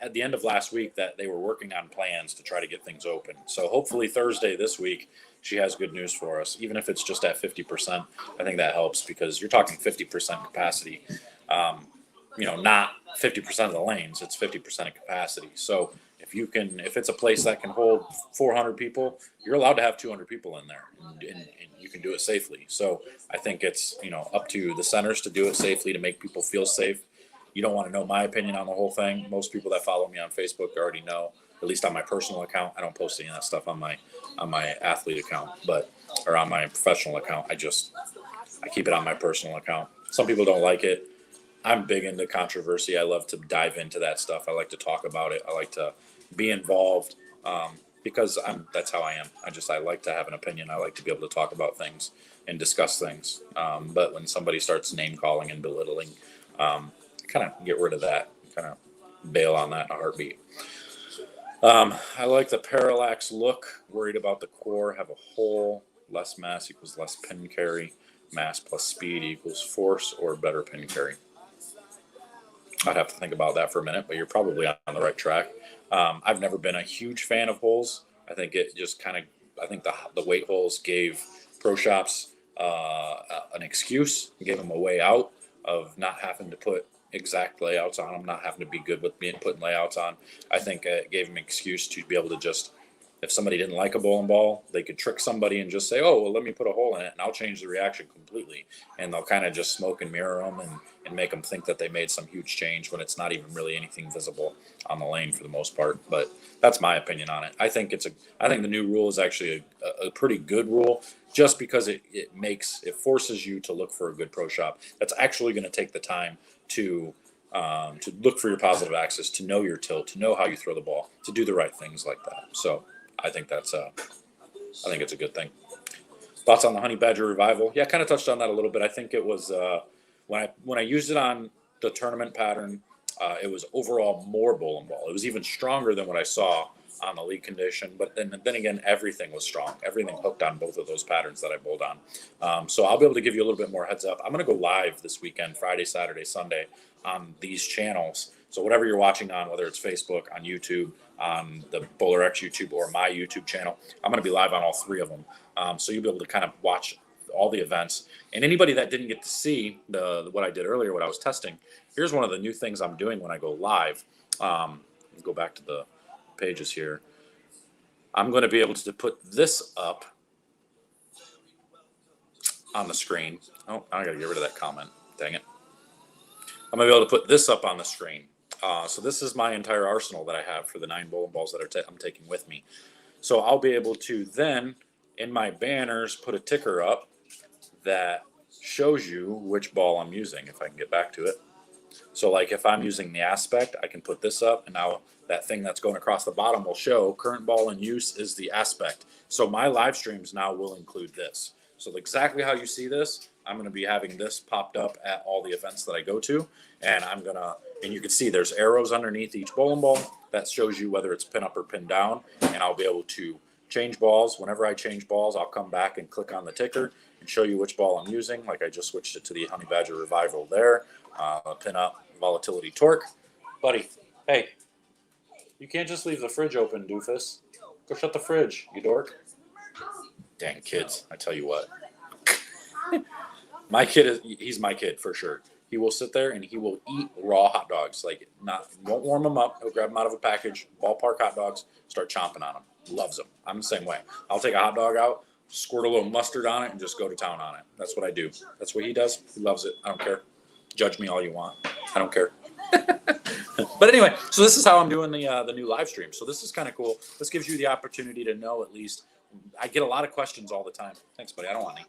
Speaker 1: at the end of last week that they were working on plans to try to get things open. So hopefully Thursday this week she has good news for us, even if it's just at 50%. I think that helps because you're talking 50% capacity. Not 50% of the lanes, it's 50% of capacity. So if it's a place that can hold 400 people, you're allowed to have 200 people in there, and you can do it safely. So I think it's up to the centers to do it safely, to make people feel safe. You don't want to know my opinion on the whole thing. Most people that follow me on Facebook already know, at least on my personal account. I don't post any of that stuff on my athlete account, or on my professional account. I keep it on my personal account. Some people don't like it. I'm big into controversy. I love to dive into that stuff. I like to talk about it. I like to be involved because that's how I am. I like to have an opinion. I like to be able to talk about things and discuss things. But when somebody starts name calling and belittling, kind of get rid of that. Kind of bail on that in a heartbeat. I like the parallax look. Worried about the core. Have a hole. Less mass equals less pin carry. Mass plus speed equals force or better pin carry. I'd have to think about that for a minute, but you're probably on the right track. I've never been a huge fan of holes. I think it just kind of, I think the weight holes gave pro shops an excuse, gave them a way out of not having to put exact layouts on them, not having to be good with being putting layouts on. I think it gave them an excuse to be able to just, if somebody didn't like a bowling ball, they could trick somebody and just say, "Oh, well, let me put a hole in it, and I'll change the reaction completely." And they'll kind of just smoke and mirror them and make them think that they made some huge change when it's not even really anything visible on the lane for the most part. But that's my opinion on it. I think I think the new rule is actually a pretty good rule, just because it forces you to look for a good pro shop that's actually going to take the time to look for your positive axis, to know your tilt, to know how you throw the ball, to do the right things like that. So I think I think it's a good thing. Thoughts on the Honey Badger Revival? Yeah, I kind of touched on that a little bit. I think it was when I used it on the tournament pattern, it was overall more bowling ball. It was even stronger than what I saw on the league condition. But then again, everything was strong. Everything hooked on both of those patterns that I bowled on. So I'll be able to give you a little bit more heads up. I'm going to go live this weekend, Friday, Saturday, Sunday, on these channels. So whatever you're watching on, whether it's Facebook, on YouTube, on the BowlerX YouTube, or my YouTube channel, I'm going to be live on all three of them. So you'll be able to kind of watch all the events. And anybody that didn't get to see what I did earlier, what I was testing, here's one of the new things I'm doing when I go live. Go back to the pages here. I'm going to be able to put this up on the screen. Oh, I got to get rid of that comment. Dang it. I'm going to be able to put this up on the screen. So this is my entire arsenal that I have for the 9 bowling balls that I'm taking with me. So I'll be able to then, in my banners, put a ticker up that shows you which ball I'm using, if I can get back to it. So like if I'm using the Aspect, I can put this up, and now that thing that's going across the bottom will show current ball in use is the Aspect. So my live streams now will include this. So exactly how you see this, I'm going to be having this popped up at all the events that I go to. And and you can see there's arrows underneath each bowling ball that shows you whether it's pin up or pin down. And I'll be able to change balls. Whenever I change balls, I'll come back and click on the ticker and show you which ball I'm using. Like I just switched it to the Honey Badger Revival there. Pin up, volatility, torque. Buddy, hey, you can't just leave the fridge open, doofus. Go shut the fridge, you dork. Dang kids, I tell you what. He's my kid for sure. He will sit there and he will eat raw hot dogs. Like, won't warm them up. He'll grab them out of a package, ballpark hot dogs, start chomping on them. Loves them. I'm the same way. I'll take a hot dog out, squirt a little mustard on it, and just go to town on it. That's what I do. That's what he does. He loves it. I don't care. Judge me all you want. I don't care. But anyway, so this is how I'm doing the new live stream. So this is kind of cool. This gives you the opportunity to know at least. I get a lot of questions all the time. Thanks, buddy. I don't want any.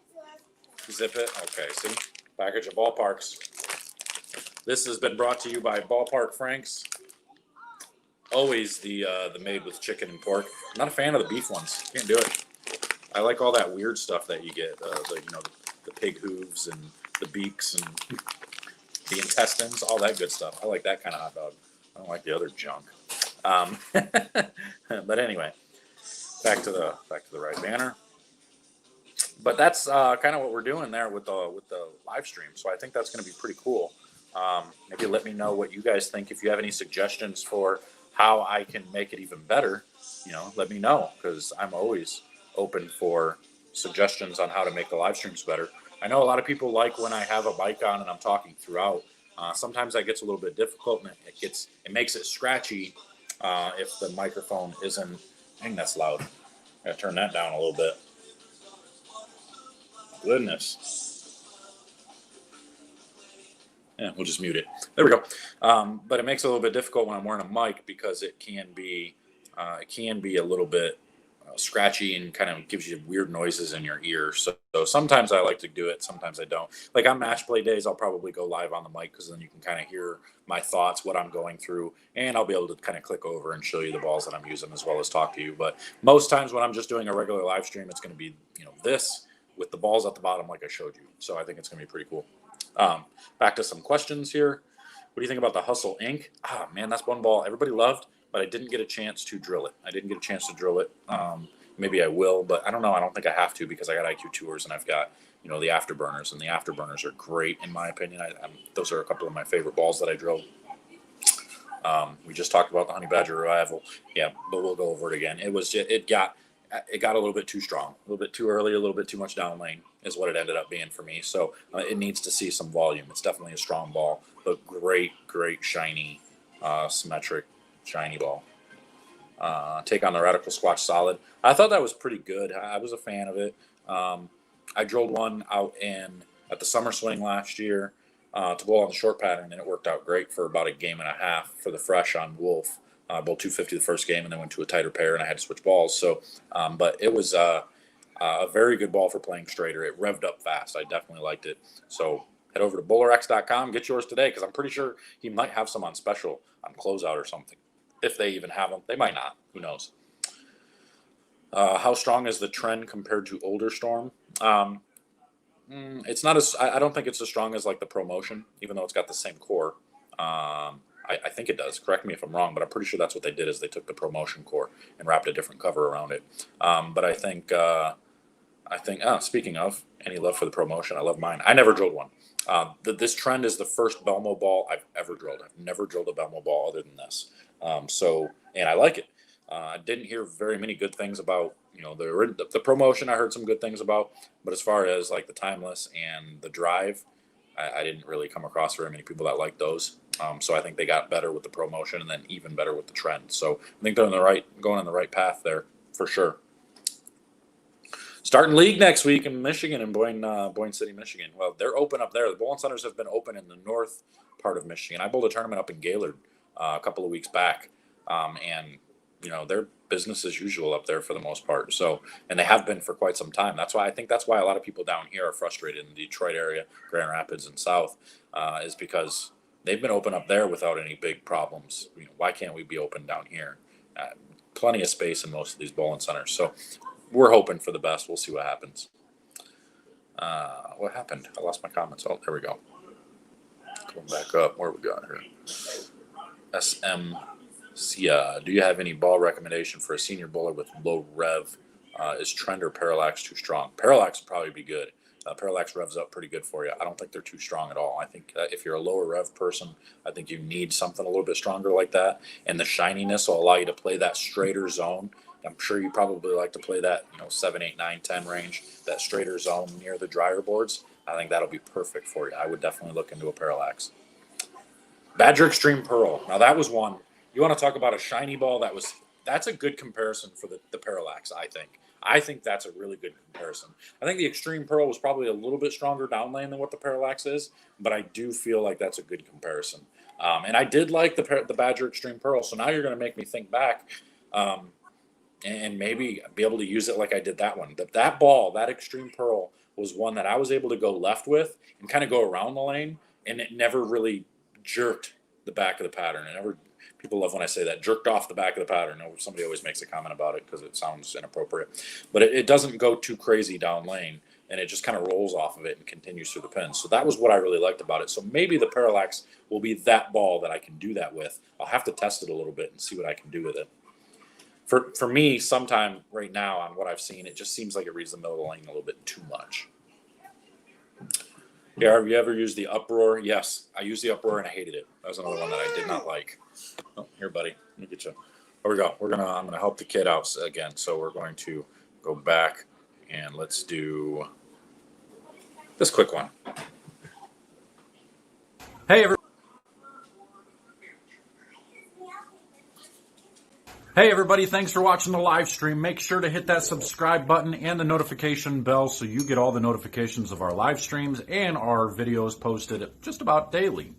Speaker 1: Zip it. Okay, see? Package of ballparks. This has been brought to you by Ballpark Franks. Always the made with chicken and pork. I'm not a fan of the beef ones. Can't do it. I like all that weird stuff that you get. The pig hooves and the beaks and the intestines, all that good stuff. I like that kind of hot dog. I don't like the other junk. But anyway, back to the right banner. But that's kind of what we're doing there with the live stream. So I think that's going to be pretty cool. Maybe let me know what you guys think. If you have any suggestions for how I can make it even better, let me know, because I'm always open for suggestions on how to make the live streams better. I know a lot of people like when I have a mic on and I'm talking throughout. Sometimes that gets a little bit difficult, and it makes it scratchy if the microphone isn't. Dang, that's loud. I gotta turn that down a little bit. Goodness. Yeah, we'll just mute it. There we go. But it makes it a little bit difficult when I'm wearing a mic, because it can be a little bit scratchy and kind of gives you weird noises in your ear. So sometimes I like to do it, sometimes I don't. Like on match play days, I'll probably go live on the mic, because then you can kind of hear my thoughts, what I'm going through, and I'll be able to kind of click over and show you the balls that I'm using, as well as talk to you. But most times when I'm just doing a regular live stream, it's going to be this with the balls at the bottom like I showed you. So I think it's going to be pretty cool. Back to some questions here. What do you think about the Hustle Ink? Man, that's one ball everybody loved, but I didn't get a chance to drill it. Maybe I will, but I don't know. I don't think I have to, because I got IQ Tours and I've got, the Afterburners, and the Afterburners are great in my opinion. Those are a couple of my favorite balls that I drilled. We just talked about the honey badger revival. Yeah, but we'll go over it again. It got a little bit too strong, a little bit too early, a little bit too much down lane is what it ended up being for me. So it needs to see some volume. It's definitely a strong ball, but great shiny, symmetric, shiny ball. Take on the Radical Squatch Solid. I thought that was pretty good. I was a fan of it. I drilled one out at the Summer Swing last year to bowl on the short pattern, and it worked out great for about a game and a half for the fresh on Wolf. Bowled 250 the first game, and then went to a tighter pair, and I had to switch balls. So, but it was a very good ball for playing straighter. It revved up fast. I definitely liked it. So head over to BowlerX.com, get yours today, because I'm pretty sure he might have some on special on closeout or something. If they even have them, they might not. Who knows? How strong is the trend compared to older Storm? It's not as. I don't think it's as strong as like the ProMotion, even though it's got the same core. I think it does. Correct me if I'm wrong, but I'm pretty sure that's what they did is they took the ProMotion core and wrapped a different cover around it. But I think. Speaking of, any love for the ProMotion? I love mine. I never drilled one. This trend is the first Belmo ball I've ever drilled. I've never drilled a Belmo ball other than this. And I like it. I didn't hear very many good things about, the ProMotion. I heard some good things about, but as far as like the Timeless and the Drive, I didn't really come across very many people that like those. So I think they got better with the ProMotion and then even better with the trend. So I think they're going on the right path there for sure. Starting league next week in Michigan, in Boyne City, Michigan. Well, they're open up there. The bowling centers have been open in the north part of Michigan. I bowled a tournament up in Gaylord a couple of weeks back, and they're business as usual up there for the most part. So, and they have been for quite some time. That's why a lot of people down here are frustrated in the Detroit area, Grand Rapids, and South, is because they've been open up there without any big problems. Why can't we be open down here? Plenty of space in most of these bowling centers. So we're hoping for the best. We'll see what happens. What happened? I lost my comments. Oh, there we go. Going back up. Where we got here? SM Sia. Do you have any ball recommendation for a senior bowler with low rev? Is trend or parallax too strong? Parallax would probably be good. Parallax revs up pretty good for you. I don't think they're too strong at all. I think if you're a lower rev person, I think you need something a little bit stronger like that. And the shininess will allow you to play that straighter zone. I'm sure you probably like to play that, 7, 8, 9, 10 range, that straighter zone near the dryer boards. I think that'll be perfect for you. I would definitely look into a parallax. Badger Extreme Pearl. Now that was one. You want to talk about a shiny ball? That's a good comparison for the parallax, I think. I think that's a really good comparison. I think the Extreme Pearl was probably a little bit stronger down lane than what the parallax is, but I do feel like that's a good comparison. And I did like the Badger Extreme Pearl, so now you're going to make me think back and maybe be able to use it like I did that one. That ball, that Extreme Pearl, was one that I was able to go left with and kind of go around the lane, and it never really jerked the back of the pattern. People love when I say that, jerked off the back of the pattern. Somebody always makes a comment about it because it sounds inappropriate. But it doesn't go too crazy down lane, and it just kind of rolls off of it and continues through the pins. So that was what I really liked about it. So maybe the parallax will be that ball that I can do that with. I'll have to test it a little bit and see what I can do with it. For me, sometime right now on what I've seen, it just seems like it reads the middle of the lane a little bit too much. Yeah, have you ever used the Uproar? Yes, I used the Uproar and I hated it. That was another one that I did not like. Oh, here, buddy. Let me get you. There we go. I'm gonna help the kid out again. So we're going to go back and let's do this quick one.
Speaker 2: Hey everybody, thanks for watching the live stream. Make sure to hit that subscribe button and the notification bell so you get all the notifications of our live streams and our videos posted just about daily.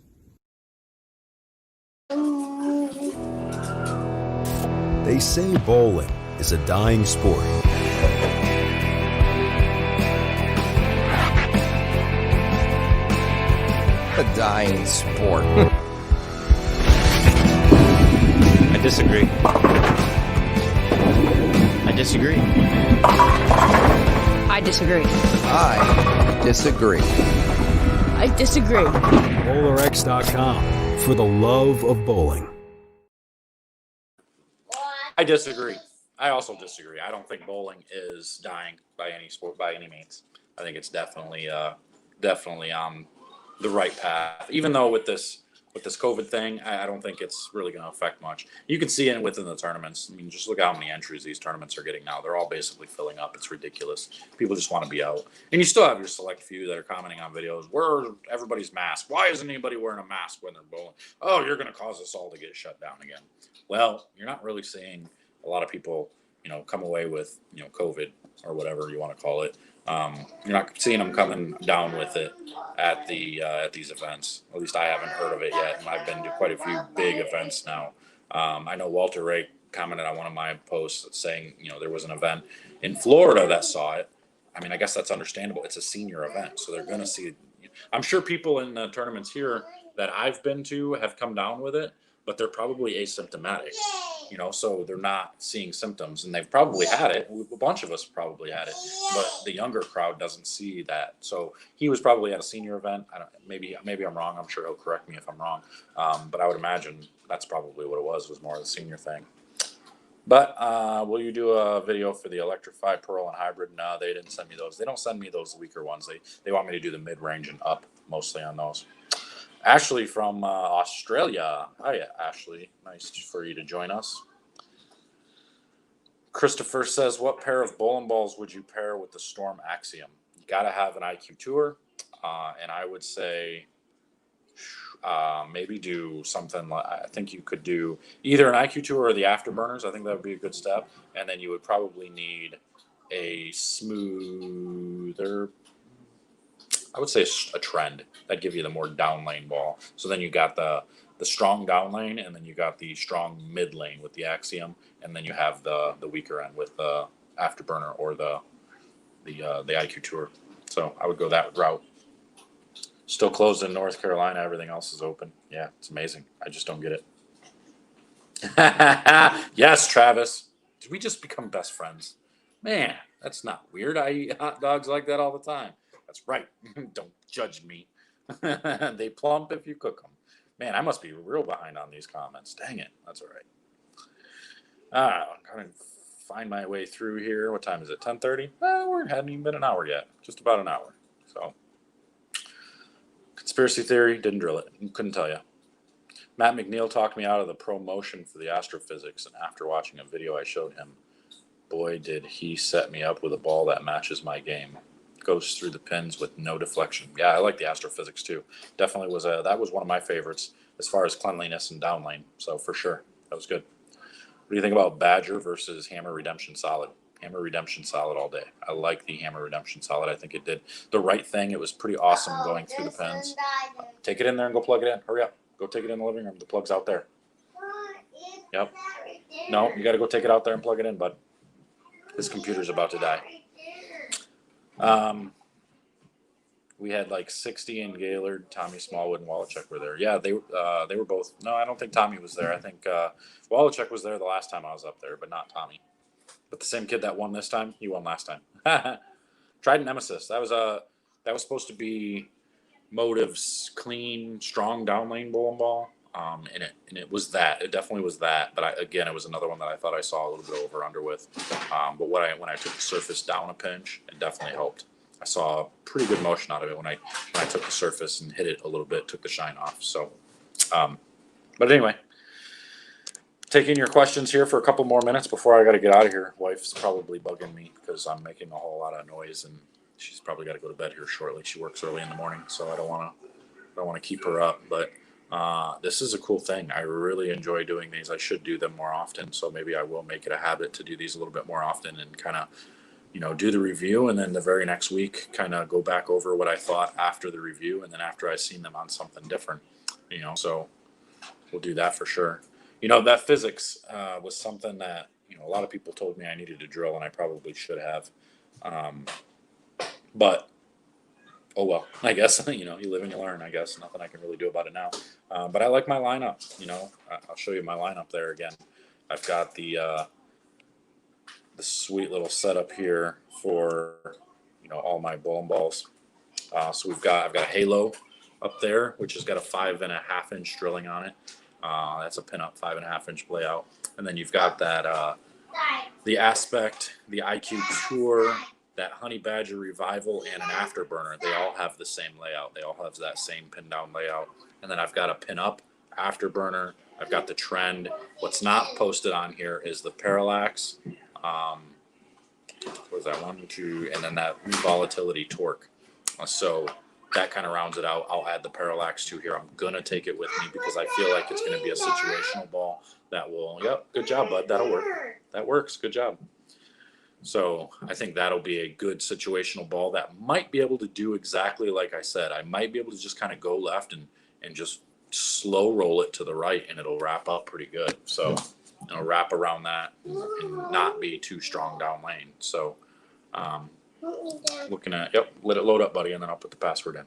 Speaker 4: They say bowling is a dying sport.
Speaker 5: A dying sport.
Speaker 3: I disagree. I disagree.
Speaker 6: I disagree.
Speaker 5: I disagree.
Speaker 6: I disagree.
Speaker 4: BowlerX.com for the love of bowling.
Speaker 1: I disagree. I also disagree. I don't think bowling is dying by any means. I think it's definitely on the right path. Even though with this with this COVID thing, I don't think it's really going to affect much. You can see it within the tournaments. I mean, just look at how many entries these tournaments are getting now. They're all basically filling up. It's ridiculous. People just want to be out. And you still have your select few that are commenting on videos. Where everybody's masked? Why isn't anybody wearing a mask when they're bowling? Oh, you're going to cause us all to get shut down again. Well, you're not really seeing a lot of people, come away with, COVID or whatever you want to call it. You're not seeing them coming down with it at these events. At least I haven't heard of it yet, and I've been to quite a few big events now. I know Walter Ray commented on one of my posts saying, there was an event in Florida that saw it. I mean, I guess that's understandable. It's a senior event, so they're going to see. I'm sure people in the tournaments here that I've been to have come down with it, but they're probably asymptomatic. So they're not seeing symptoms, and they've probably had it. A bunch of us probably had it, but the younger crowd doesn't see that. So he was probably at a senior event. I don't. Maybe I'm wrong. I'm sure he'll correct me if I'm wrong. But I would imagine that's probably what it was more of the senior thing. But will you do a video for the Electrify Pearl and Hybrid? No, they didn't send me those. They don't send me those weaker ones. They want me to do the mid-range and up mostly on those. Ashley from Australia. Hi, Ashley. Nice for you to join us. Christopher says, what pair of bowling balls would you pair with the Storm Axiom? You got to have an IQ Tour. And I would say maybe do something like, I think you could do either an IQ Tour or the Afterburners. I think that would be a good step. And then you would probably need a smoother, I would say a trend. That'd give you the more down lane ball. So then you got the strong down lane, and then you got the strong mid lane with the Axiom, and then you have the weaker end with the Afterburner or the IQ Tour. So I would go that route. Still closed in North Carolina. Everything else is open. Yeah, it's amazing. I just don't get it. Yes, Travis. Did we just become best friends? Man, that's not weird. I eat hot dogs like that all the time. That's right. Don't judge me. They plump if you cook them. Man, I must be real behind on these comments. Dang it. That's all right. I'm trying to find my way through here. What time is it? 10:30? We hadn't even been an hour yet. Just about an hour. So, conspiracy theory, didn't drill it. Couldn't tell you. Matt McNeil talked me out of the promotion for the astrophysics, and after watching a video I showed him, boy, did he set me up with a ball that matches my game. Goes through the pins with no deflection. Yeah, I like the astrophysics too. Definitely that was one of my favorites as far as cleanliness and down lane. So for sure, that was good. What do you think about Badger versus Hammer Redemption Solid? Hammer Redemption Solid all day. I like the Hammer Redemption Solid. I think it did the right thing. It was pretty awesome going through the pins. Take it in there and go plug it in. Hurry up. Go take it in the living room. The plug's out there. Yep. No, you got to go take it out there and plug it in, bud. His computer's about to die. We had like 60 in Gaylord. Tommy Smallwood and Wallachek were there. Yeah, they were both. No, I don't think Tommy was there. I think Wallachek was there the last time I was up there, but not Tommy. But the same kid that won this time, he won last time. Trident Nemesis. That was supposed to be Motive's clean, strong down lane bowling ball. And it was that. It definitely was that. But again, it was another one that I thought I saw a little bit over under with. But when I took the surface down a pinch, it definitely helped. I saw a pretty good motion out of it when I took the surface and hit it a little bit, took the shine off. So, but anyway, taking your questions here for a couple more minutes before I got to get out of here. Wife's probably bugging me because I'm making a whole lot of noise, and she's probably got to go to bed here shortly. She works early in the morning, so I don't want to keep her up. But this is a cool thing. I really enjoy doing these. I should do them more often, so maybe I will make it a habit to do these a little bit more often and kind of, do the review, and then the very next week kind of go back over what I thought after the review, and then after I seen them on something different, so we'll do that for sure. That physics was something that, a lot of people told me I needed to drill, and I probably should have. But, oh well, I guess, you live and you learn, I guess. Nothing I can really do about it now. But I like my lineup, I'll show you my lineup there again. I've got the sweet little setup here for, all my bowling balls. So I've got a Halo up there, which has got a 5.5 inch drilling on it. That's a pin-up 5.5 inch layout. And then you've got that, the Aspect, the IQ Tour, that Honey Badger Revival and an Afterburner, they all have the same layout. They all have that same pin down layout. And then I've got a pin up Afterburner. I've got the Trend. What's not posted on here is the Parallax. What was that, 1, 2, and then that Volatility Torque. So that kind of rounds it out. I'll add the Parallax to here. I'm going to take it with me because I feel like it's going to be a situational ball that will, yep, good job, bud. That'll work. That works. Good job. So I think that'll be a good situational ball that might be able to do exactly like I said. I might be able to just kind of go left and just slow roll it to the right, and it'll wrap up pretty good. So it'll wrap around that and not be too strong down lane. So looking at, yep, let it load up, buddy, and then I'll put the password in.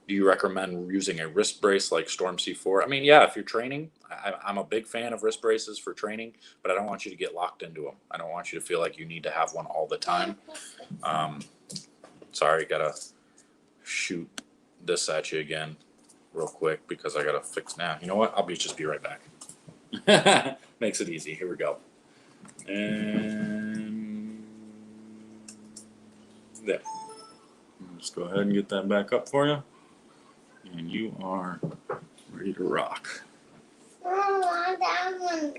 Speaker 1: Do you recommend using a wrist brace like Storm C4? I mean, yeah, if you're training, I'm a big fan of wrist braces for training, but I don't want you to get locked into them. I don't want you to feel like you need to have one all the time. Sorry, gotta shoot this at you again real quick because I gotta fix now. You know what? I'll just be right back. Makes it easy. Here we go. And there. Just go ahead and get that back up for you. And you are ready to rock.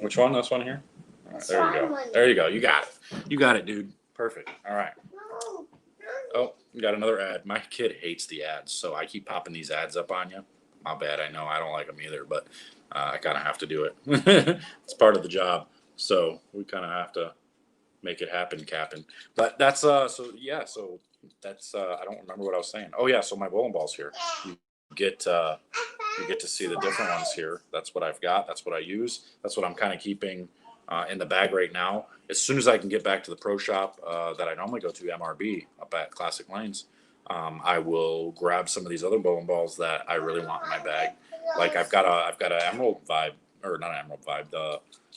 Speaker 1: Which one? This one here? All right, there you go. There you go. You got it. You got it, dude. Perfect. All right. Oh, you got another ad. My kid hates the ads, so I keep popping these ads up on you. My bad. I know I don't like them either, but I kind of have to do it. It's part of the job. So we kind of have to make it happen, Captain. But that's, so that's, I don't remember what I was saying. Oh, yeah. So my bowling ball's here. You get to see the different ones here. That's what I've got. That's what I use. That's what I'm kind of keeping in the bag right now. As soon as I can get back to the pro shop that I normally go to, MRB, up at Classic Lanes, I will grab some of these other bowling balls that I really want in my bag. Like I've got an Emerald Vibe, or not an Emerald Vibe,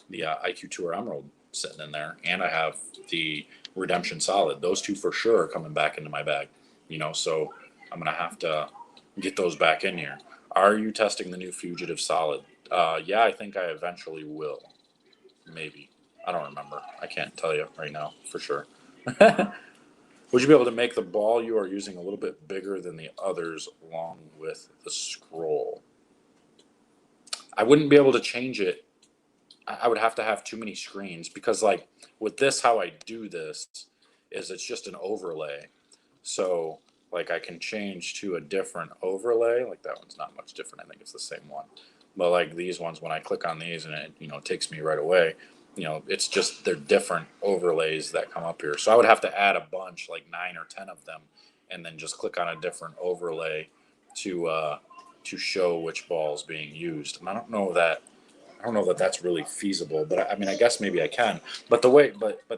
Speaker 1: the IQ Tour Emerald sitting in there, and I have the Redemption Solid. Those two for sure are coming back into my bag. So I'm gonna have to get those back in here. Are you testing the new Fugitive Solid? Yeah, I think I eventually will. Maybe. I don't remember. I can't tell you right now for sure. Would you be able to make the ball you are using a little bit bigger than the others along with the scroll? I wouldn't be able to change it. I would have to have too many screens because, like, with this, how I do this is it's just an overlay. So, like, I can change to a different overlay. Like, that one's not much different. I think it's the same one. But, like, these ones, when I click on these and it, takes me right away, it's just they're different overlays that come up here. So I would have to add a bunch, like 9 or 10 of them, and then just click on a different overlay to show which ball is being used. And I don't know that that's really feasible, but I mean, I guess maybe I can. But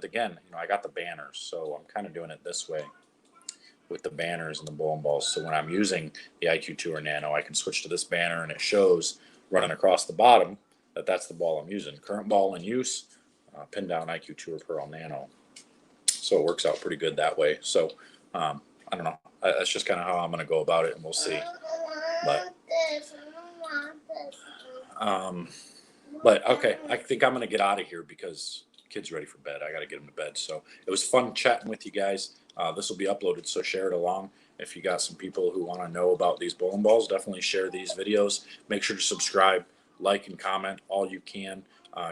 Speaker 1: again, I got the banners, so I'm kind of doing it this way with the banners and the bowling balls. So when I'm using the IQ Tour Nano, I can switch to this banner, and it shows running across the bottom that that's the ball I'm using. Current ball in use, pin down IQ Tour Pearl Nano. So it works out pretty good that way. So I don't know. That's just kind of how I'm going to go about it, and we'll see. But okay, I think I'm going to get out of here because kid's ready for bed. I got to get him to bed. So it was fun chatting with you guys. This will be uploaded, so share it along. If you got some people who want to know about these bowling balls, definitely share these videos. Make sure to subscribe, like, and comment all you can.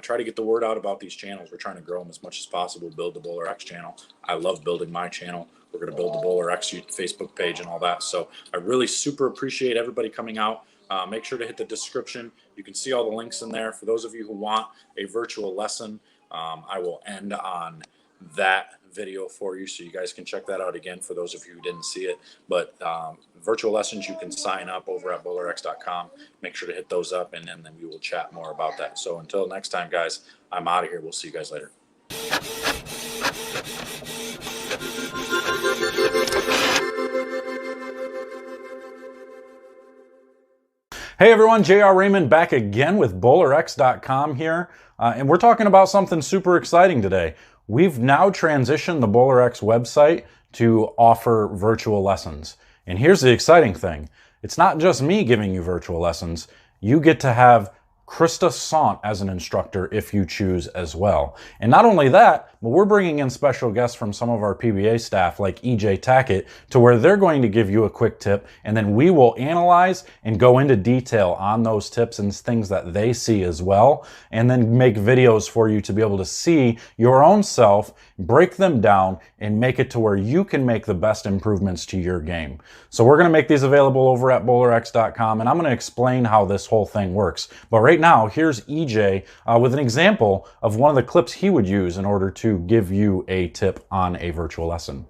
Speaker 1: Try to get the word out about these channels. We're trying to grow them as much as possible, build the BowlerX channel. I love building my channel. We're going to build the BowlerX Facebook page and all that. So I really super appreciate everybody coming out. Make sure to hit the description. You can see all the links in there. For those of you who want a virtual lesson, I will end on that video for you, so you guys can check that out again for those of you who didn't see it. But virtual lessons, you can sign up over at BowlerX.com. Make sure to hit those up, and then we will chat more about that. So until next time, guys, I'm out of here. We'll see you guys later.
Speaker 2: Hey everyone, JR Raymond back again with BowlerX.com here. And we're talking about something super exciting today. We've now transitioned the BowlerX website to offer virtual lessons. And here's the exciting thing. It's not just me giving you virtual lessons. You get to have Krista Sant as an instructor if you choose as well. And not only that, but we're bringing in special guests from some of our PBA staff like EJ Tackett to where they're going to give you a quick tip, and then we will analyze and go into detail on those tips and things that they see as well, and then make videos for you to be able to see your own self, break them down, and make it to where you can make the best improvements to your game. So we're going to make these available over at BowlerX.com, and I'm going to explain how this whole thing works. But right now, here's EJ with an example of one of the clips he would use in order to give you a tip on a virtual lesson.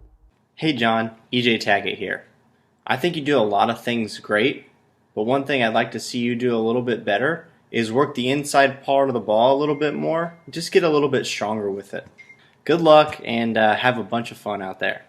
Speaker 3: Hey John, EJ Tackett here. I think you do a lot of things great, but one thing I'd like to see you do a little bit better is work the inside part of the ball a little bit more. Just get a little bit stronger with it. Good luck and have a bunch of fun out there.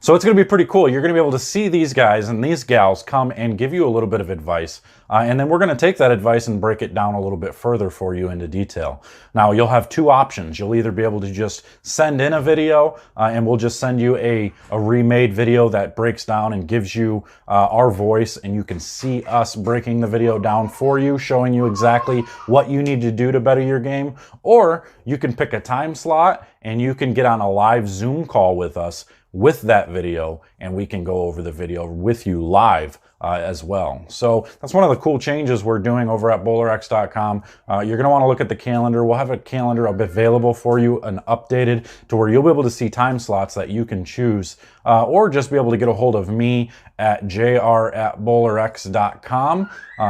Speaker 2: So it's going to be pretty cool. You're going to be able to see these guys and these gals come and give you a little bit of advice. And then we're going to take that advice and break it down a little bit further for you into detail. Now, you'll have two options. You'll either be able to just send in a video and we'll just send you a remade video that breaks down and gives you our voice, and you can see us breaking the video down for you, showing you exactly what you need to do to better your game. Or you can pick a time slot and you can get on a live Zoom call with us with that video, and we can go over the video with you live as well. So that's one of the cool changes we're doing over at BowlerX.com. You're going to want to look at the calendar. We'll have a calendar available for you and updated to where you'll be able to see time slots that you can choose, or just be able to get a hold of me at jr@BowlerX.com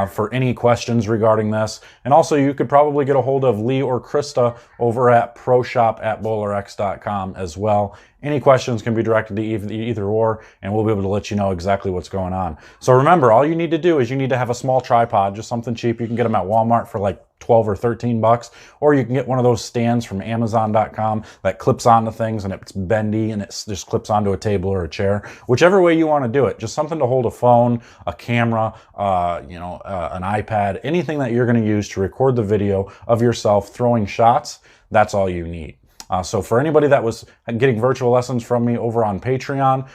Speaker 2: for any questions regarding this. And also you could probably get a hold of Lee or Krista over at ProShop@BowlerX.com as well. Any questions can be directed to either or, and we'll be able to let you know exactly what's going on. So remember, all you need to do is you need to have a small tripod, just something cheap. You can get them at Walmart for like 12 or 13 bucks, or you can get one of those stands from Amazon.com that clips onto things and it's bendy and it just clips onto a table or a chair. Whichever way you want to do it, just something to hold a phone, a camera, an iPad, anything that you're going to use to record the video of yourself throwing shots. That's all you need. So for anybody that was getting virtual lessons from me over on Patreon,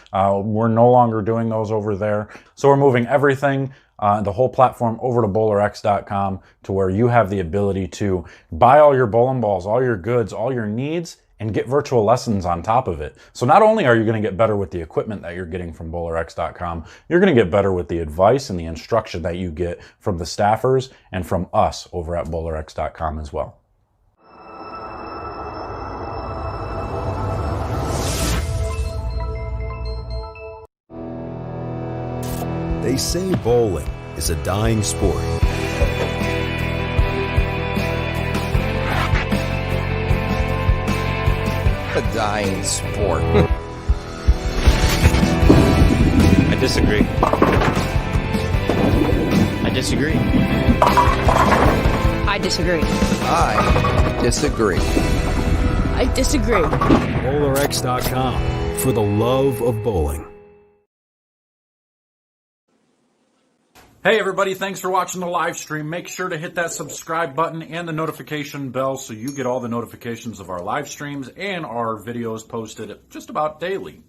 Speaker 2: we're no longer doing those over there. So we're moving everything, the whole platform, over to BowlerX.com, to where you have the ability to buy all your bowling balls, all your goods, all your needs, and get virtual lessons on top of it. So not only are you going to get better with the equipment that you're getting from BowlerX.com, you're going to get better with the advice and the instruction that you get from the staffers and from us over at BowlerX.com as well.
Speaker 4: They say bowling is a dying sport.
Speaker 5: A dying sport.
Speaker 3: I disagree. I disagree.
Speaker 6: I disagree.
Speaker 5: I disagree.
Speaker 6: I disagree.
Speaker 4: BowlerX.com, for the love of bowling.
Speaker 2: Hey everybody, thanks for watching the live stream. Make sure to hit that subscribe button and the notification bell so you get all the notifications of our live streams and our videos posted just about daily.